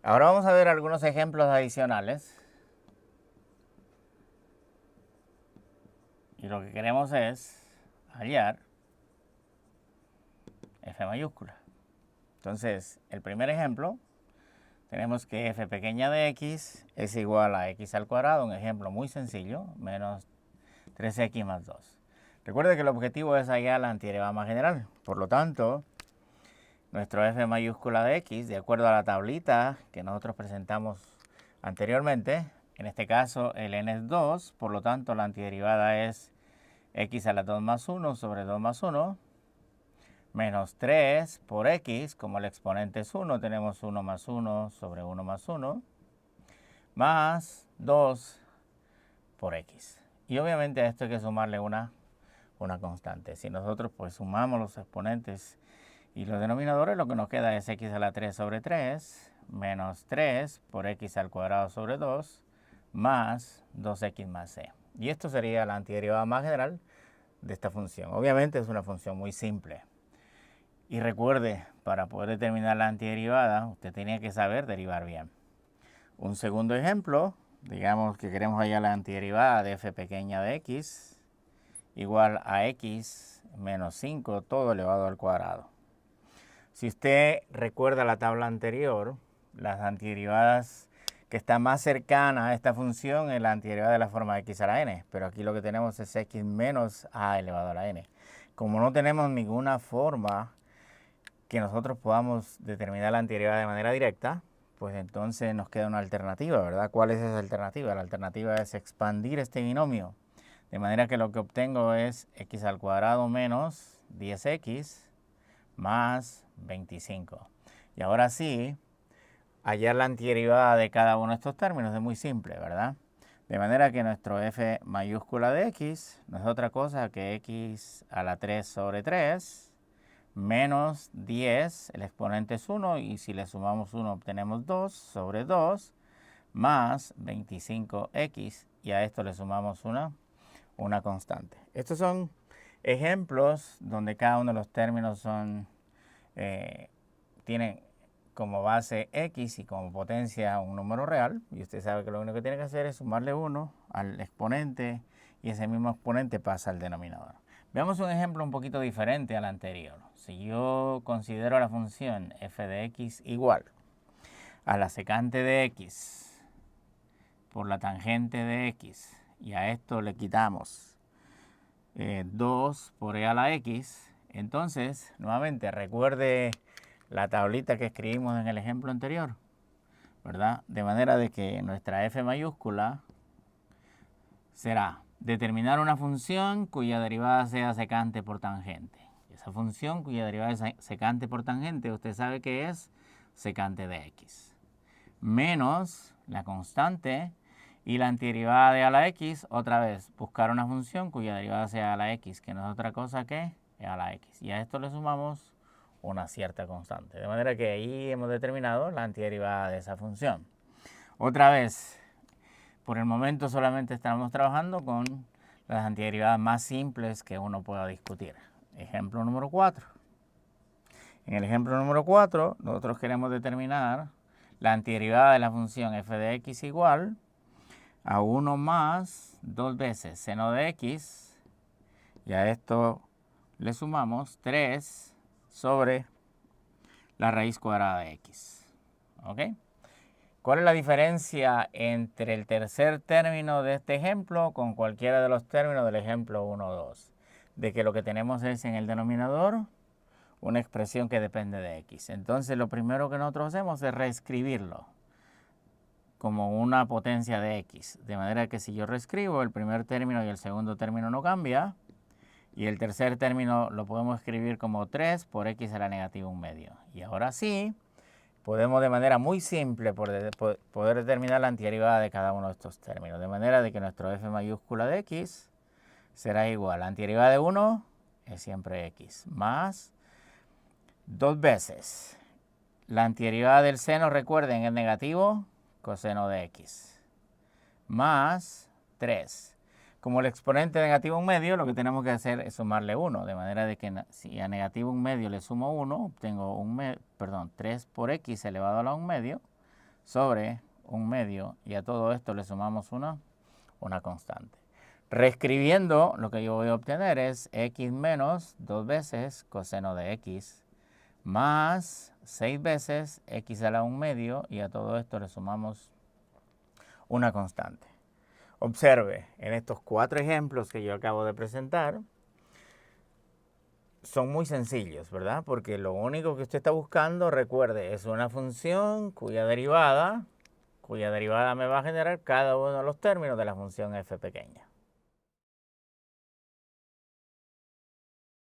Ahora vamos a ver algunos ejemplos adicionales. Y lo que queremos es hallar f mayúscula. Entonces, el primer ejemplo, tenemos que f pequeña de x es igual a x al cuadrado, un ejemplo muy sencillo, menos 3x más 2. Recuerde que el objetivo es hallar la antiderivada más general. Por lo tanto, nuestro f mayúscula de x, de acuerdo a la tablita que nosotros presentamos anteriormente, en este caso el n es 2, por lo tanto la antiderivada es x a la 2 más 1 sobre 2 más 1, menos 3 por x, como el exponente es 1, tenemos 1 más 1 sobre 1 más 1, más 2 por x. Y obviamente a esto hay que sumarle una constante. Si nosotros pues sumamos los exponentes y los denominadores, lo que nos queda es x a la 3 sobre 3, menos 3 por x al cuadrado sobre 2, más 2x más c. Y esto sería la antiderivada más general de esta función. Obviamente es una función muy simple. Y recuerde, para poder determinar la antiderivada, usted tenía que saber derivar bien. Un segundo ejemplo, digamos que queremos hallar la antiderivada de f pequeña de x, igual a x menos 5 todo elevado al cuadrado. Si usted recuerda la tabla anterior, las antiderivadas que están más cercanas a esta función es la antiderivada de la forma de x a la n, pero aquí lo que tenemos es x menos a elevado a la n. Como no tenemos ninguna forma que nosotros podamos determinar la antiderivada de manera directa, pues entonces nos queda una alternativa, ¿verdad? ¿Cuál es esa alternativa? La alternativa es expandir este binomio, de manera que lo que obtengo es x al cuadrado menos 10x más 25. Y ahora sí, hallar la antiderivada de cada uno de estos términos es muy simple, ¿verdad? De manera que nuestro f mayúscula de x no es otra cosa que x a la 3 sobre 3 menos 10, el exponente es 1 y si le sumamos 1 obtenemos 2 sobre 2 más 25x y a esto le sumamos una constante. Estos son ejemplos donde cada uno de los términos tienen como base x y como potencia un número real, y usted sabe que lo único que tiene que hacer es sumarle 1 al exponente y ese mismo exponente pasa al denominador. Veamos un ejemplo un poquito diferente al anterior. Si yo considero la función f de x igual a la secante de x por la tangente de x y a esto le quitamos 2 por e a la x, entonces nuevamente recuerde la tablita que escribimos en el ejemplo anterior, ¿verdad? De manera de que nuestra f mayúscula será determinar una función cuya derivada sea secante por tangente. Esa función cuya derivada es secante por tangente, usted sabe que es secante de x. Menos la constante y la antiderivada de a la x, otra vez, buscar una función cuya derivada sea a la x, que no es otra cosa que a la x. Y a esto le sumamos una cierta constante. De manera que ahí hemos determinado la antiderivada de esa función. Otra vez, por el momento solamente estamos trabajando con las antiderivadas más simples que uno pueda discutir. Ejemplo número 4. En el ejemplo número 4, nosotros queremos determinar la antiderivada de la función f de x igual a 1 más 2 veces seno de x, y a esto le sumamos 3 sobre la raíz cuadrada de x. ¿Ok? ¿Cuál es la diferencia entre el tercer término de este ejemplo con cualquiera de los términos del ejemplo 1 o 2? De que lo que tenemos es en el denominador una expresión que depende de x. Entonces lo primero que nosotros hacemos es reescribirlo como una potencia de x. De manera que si yo reescribo, el primer término y el segundo término no cambia. Y el tercer término lo podemos escribir como 3 por x a la negativa 1 medio. Y ahora sí, podemos de manera muy simple poder determinar la antiderivada de cada uno de estos términos. De manera de que nuestro f mayúscula de x será igual. La antiderivada de 1 es siempre x. Más 2 veces. La antiderivada del seno, recuerden, es negativo coseno de x. Más 3. Como el exponente negativo 1 medio, lo que tenemos que hacer es sumarle 1. De manera de que si a negativo 1 medio le sumo 1, obtengo 3 por x elevado a la 1 medio sobre un medio y a todo esto le sumamos una constante. Reescribiendo, lo que yo voy a obtener es x menos 2 veces coseno de x más 6 veces x a la 1 medio y a todo esto le sumamos una constante. Observe, en estos 4 ejemplos que yo acabo de presentar, son muy sencillos, ¿verdad? Porque lo único que usted está buscando, recuerde, es una función cuya derivada me va a generar cada uno de los términos de la función f pequeña.